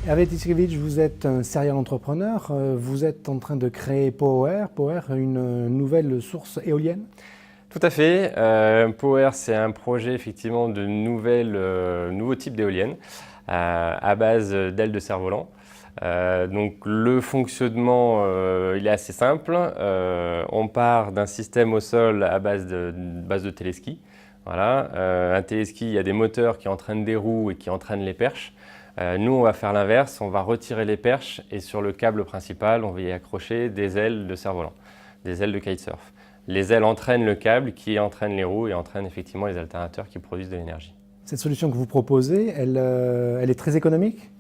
Hervé Tiskevitch, vous êtes un serial entrepreneur. Vous êtes en train de créer Power, une nouvelle source éolienne. Tout à fait. Power, c'est un projet effectivement de nouveau type d'éolienne à base d'ailes de cerf-volant. Donc le fonctionnement, il est assez simple. On part d'un système au sol à base de téléski. Voilà. Un téléski, il y a des moteurs qui entraînent des roues et qui entraînent les perches. Nous, on va faire l'inverse, on va retirer les perches et sur le câble principal, on va y accrocher des ailes de cerf-volant, des ailes de kitesurf. Les ailes entraînent le câble qui entraîne les roues et entraîne effectivement les alternateurs qui produisent de l'énergie. Cette solution que vous proposez, elle est très économique?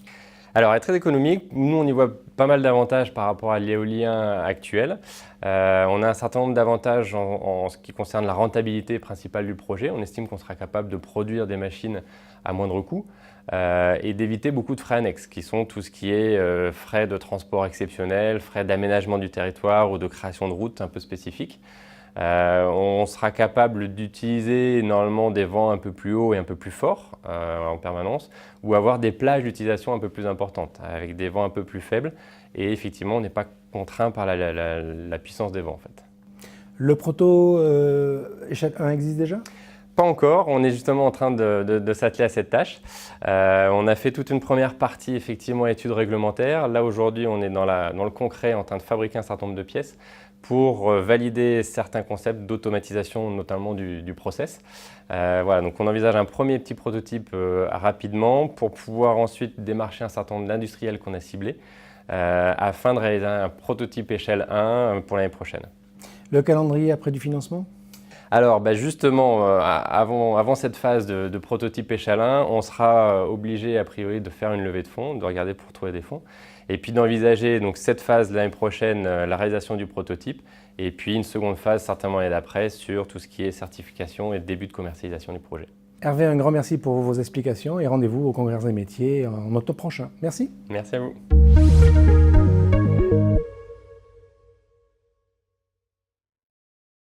Alors, elle est très économique. Nous, on y voit pas mal d'avantages par rapport à l'éolien actuel. On a un certain nombre d'avantages en ce qui concerne la rentabilité principale du projet. On estime qu'on sera capable de produire des machines à moindre coût et d'éviter beaucoup de frais annexes, qui sont tout ce qui est frais de transport exceptionnels, frais d'aménagement du territoire ou de création de routes un peu spécifiques. On sera capable d'utiliser normalement des vents un peu plus hauts et un peu plus forts en permanence, ou avoir des plages d'utilisation un peu plus importantes, avec des vents un peu plus faibles, et effectivement on n'est pas contraint par la puissance des vents en fait. Le proto échelle 1 existe déjà? Pas encore, on est justement en train de s'atteler à cette tâche. On a fait toute une première partie effectivement études réglementaires. Là aujourd'hui on est dans le concret en train de fabriquer un certain nombre de pièces pour valider certains concepts d'automatisation, notamment du process. Voilà, donc on envisage un premier petit prototype rapidement pour pouvoir ensuite démarcher un certain nombre d'industriels qu'on a ciblés afin de réaliser un prototype échelle 1 pour l'année prochaine. Le calendrier après du financement? Alors justement, avant cette phase de prototype échelle 1, on sera obligé a priori de faire une levée de fonds, de regarder pour trouver des fonds, et puis d'envisager donc cette phase l'année prochaine, la réalisation du prototype, et puis une seconde phase certainement l'année d'après sur tout ce qui est certification et début de commercialisation du projet. Hervé, un grand merci pour vos explications et rendez-vous au Congrès des métiers en octobre prochain. Merci. Merci à vous.